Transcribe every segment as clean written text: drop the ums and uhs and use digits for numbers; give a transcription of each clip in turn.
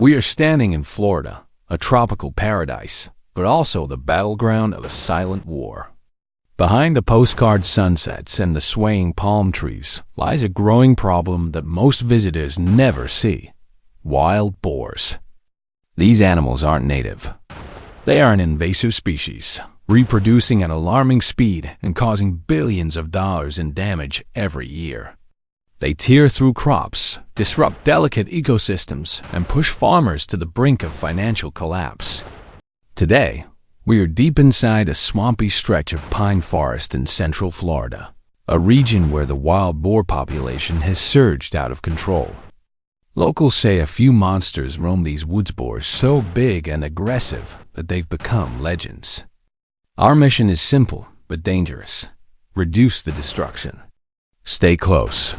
We are standing in Florida, a tropical paradise, but also the battleground of a silent war. Behind the postcard sunsets and the swaying palm trees lies a growing problem that most visitors never see: wild boars. These animals aren't native. They are an invasive species, reproducing at alarming speed and causing billions of dollars in damage every year. They tear through crops, disrupt delicate ecosystems, and push farmers to the brink of financial collapse. Today, we are deep inside a swampy stretch of pine forest in central Florida, a region where the wild boar population has surged out of control. Locals say a few monsters roam these woods boars so big and aggressive that they've become legends. Our mission is simple but dangerous: reduce the destruction. Stay close.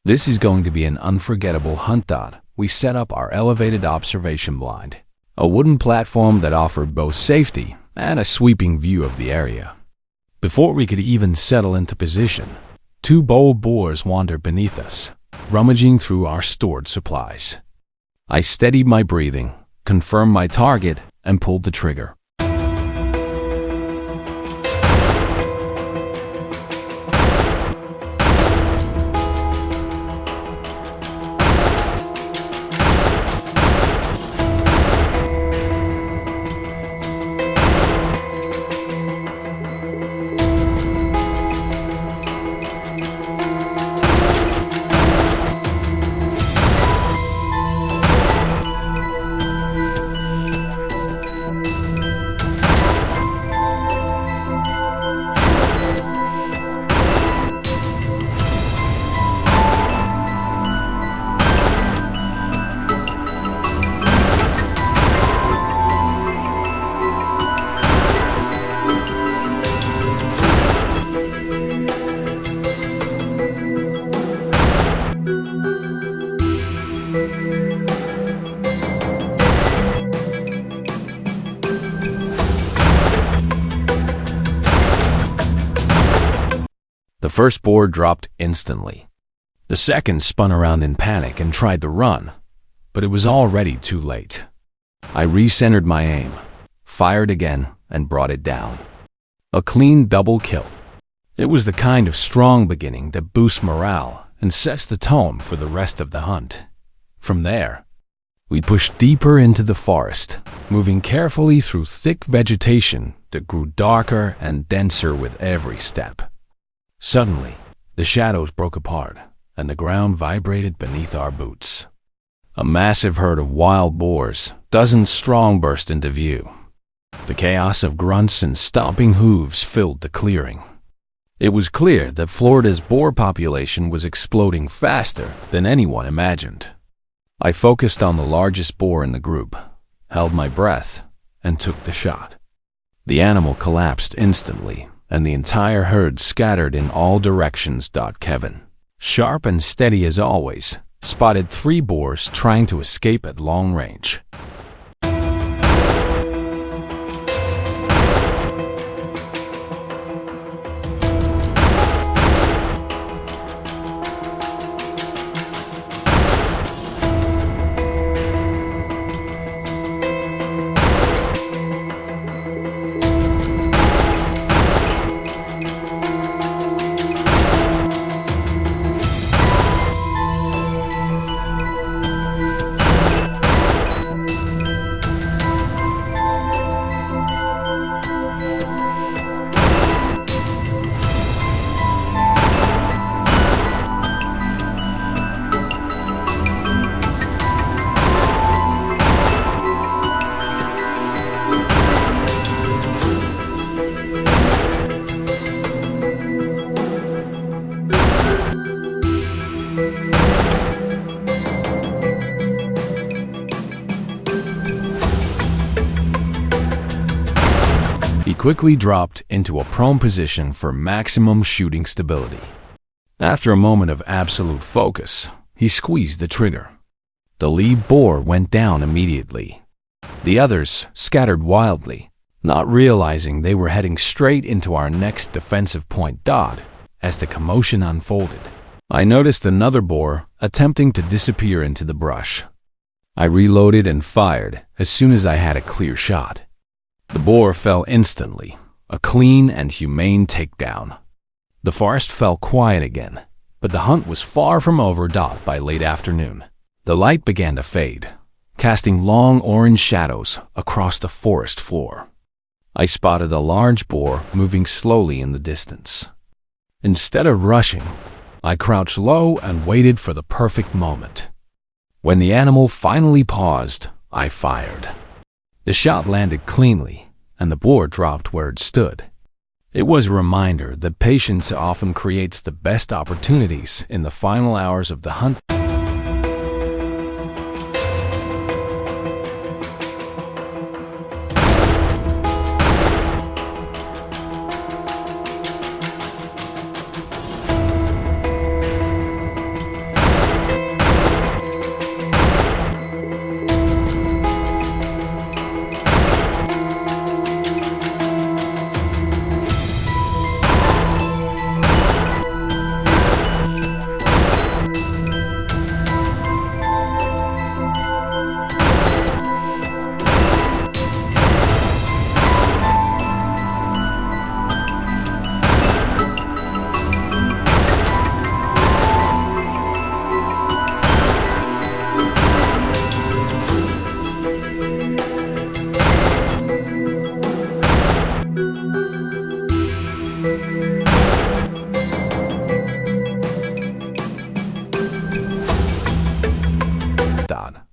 This is going to be an unforgettable hunt. We set up our elevated observation blind, a wooden platform that offered both safety and a sweeping view of the area. Before we could even settle into position, two bold boars wandered beneath us, rummaging through our stored supplies. I steadied my breathing, confirmed my target, and pulled the trigger. The first boar dropped instantly. The second spun around in panic and tried to run, but it was already too late. I recentered my aim, fired again, and brought it down. A clean double kill. It was the kind of strong beginning that boosts morale and sets the tone for the rest of the hunt. From there, we pushed deeper into the forest, moving carefully through thick vegetation that grew darker and denser with every step. Suddenly, the shadows broke apart, and the ground vibrated beneath our boots. A massive herd of wild boars, dozens strong, burst into view. The chaos of grunts and stomping hooves filled the clearing. It was clear that Florida's boar population was exploding faster than anyone imagined. I focused on the largest boar in the group, held my breath, and took the shot. The animal collapsed instantly, and the entire herd scattered in all directions. Kevin, sharp and steady as always, spotted 3 boars trying to escape at long range. He quickly dropped into a prone position for maximum shooting stability. After a moment of absolute focus, he squeezed the trigger. The lead boar went down immediately. The others scattered wildly, not realizing they were heading straight into our next defensive point. As the commotion unfolded, I noticed another boar attempting to disappear into the brush. I reloaded and fired as soon as I had a clear shot. The boar fell instantly, a clean and humane takedown. The forest fell quiet again, but the hunt was far from over. By late afternoon, the light began to fade, casting long orange shadows across the forest floor. I spotted a large boar moving slowly in the distance. Instead of rushing, I crouched low and waited for the perfect moment. When the animal finally paused, I fired. The shot landed cleanly, and the boar dropped where it stood. It was a reminder that patience often creates the best opportunities in the final hours of the hunt.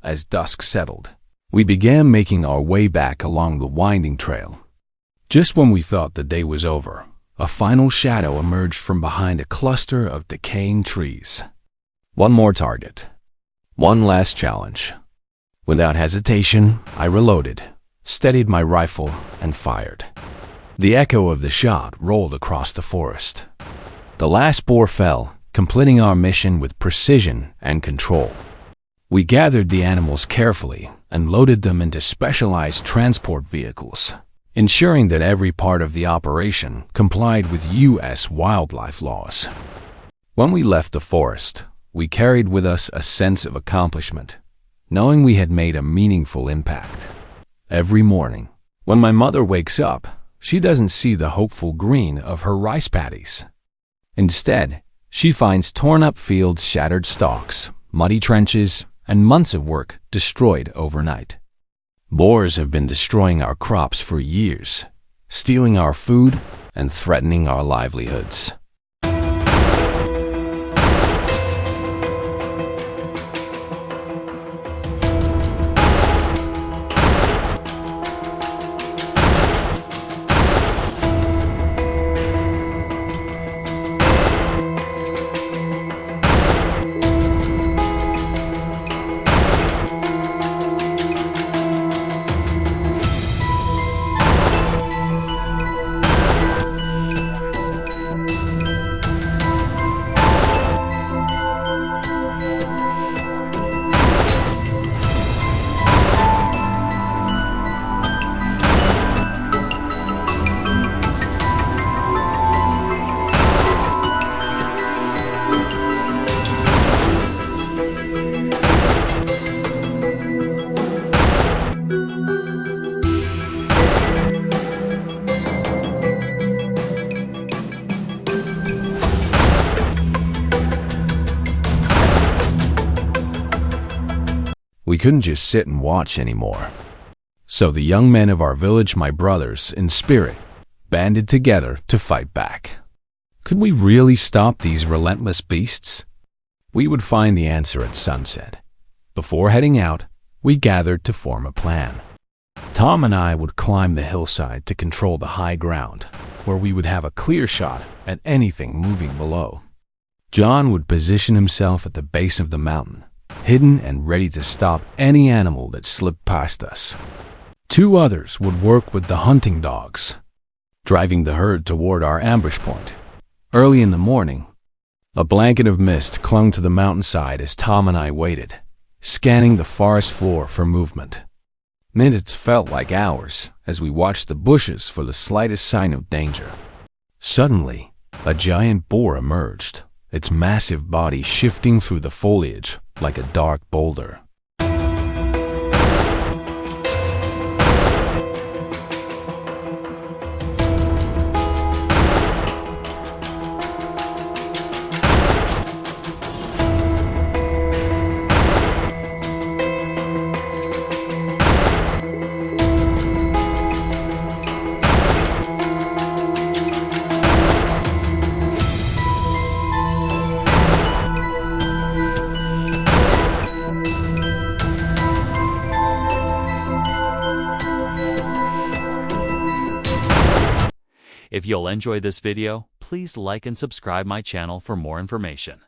As dusk settled, we began making our way back along the winding trail. Just when we thought the day was over, a final shadow emerged from behind a cluster of decaying trees. One more target. One last challenge. Without hesitation, I reloaded, steadied my rifle, and fired. The echo of the shot rolled across the forest. The last boar fell, completing our mission with precision and control. We gathered the animals carefully and loaded them into specialized transport vehicles, ensuring that every part of the operation complied with U.S. wildlife laws. When we left the forest, we carried with us a sense of accomplishment, knowing we had made a meaningful impact. Every morning, when my mother wakes up, she doesn't see the hopeful green of her rice paddies. Instead, she finds torn-up fields, shattered stalks, muddy trenches, and months of work destroyed overnight. Boars have been destroying our crops for years, stealing our food and threatening our livelihoods. We couldn't just sit and watch anymore. So the young men of our village, my brothers in spirit, banded together to fight back. Could we really stop these relentless beasts? We would find the answer at sunset. Before heading out, we gathered to form a plan. Tom and I would climb the hillside to control the high ground, where we would have a clear shot at anything moving below. John would position himself at the base of the mountain, hidden and ready to stop any animal that slipped past us. Two others would work with the hunting dogs, driving the herd toward our ambush point. Early in the morning, a blanket of mist clung to the mountainside as Tom and I waited, scanning the forest floor for movement. Minutes felt like hours as we watched the bushes for the slightest sign of danger. Suddenly, a giant boar emerged, its massive body shifting through the foliage like a dark boulder. If you'll enjoy this video, please like and subscribe my channel for more information.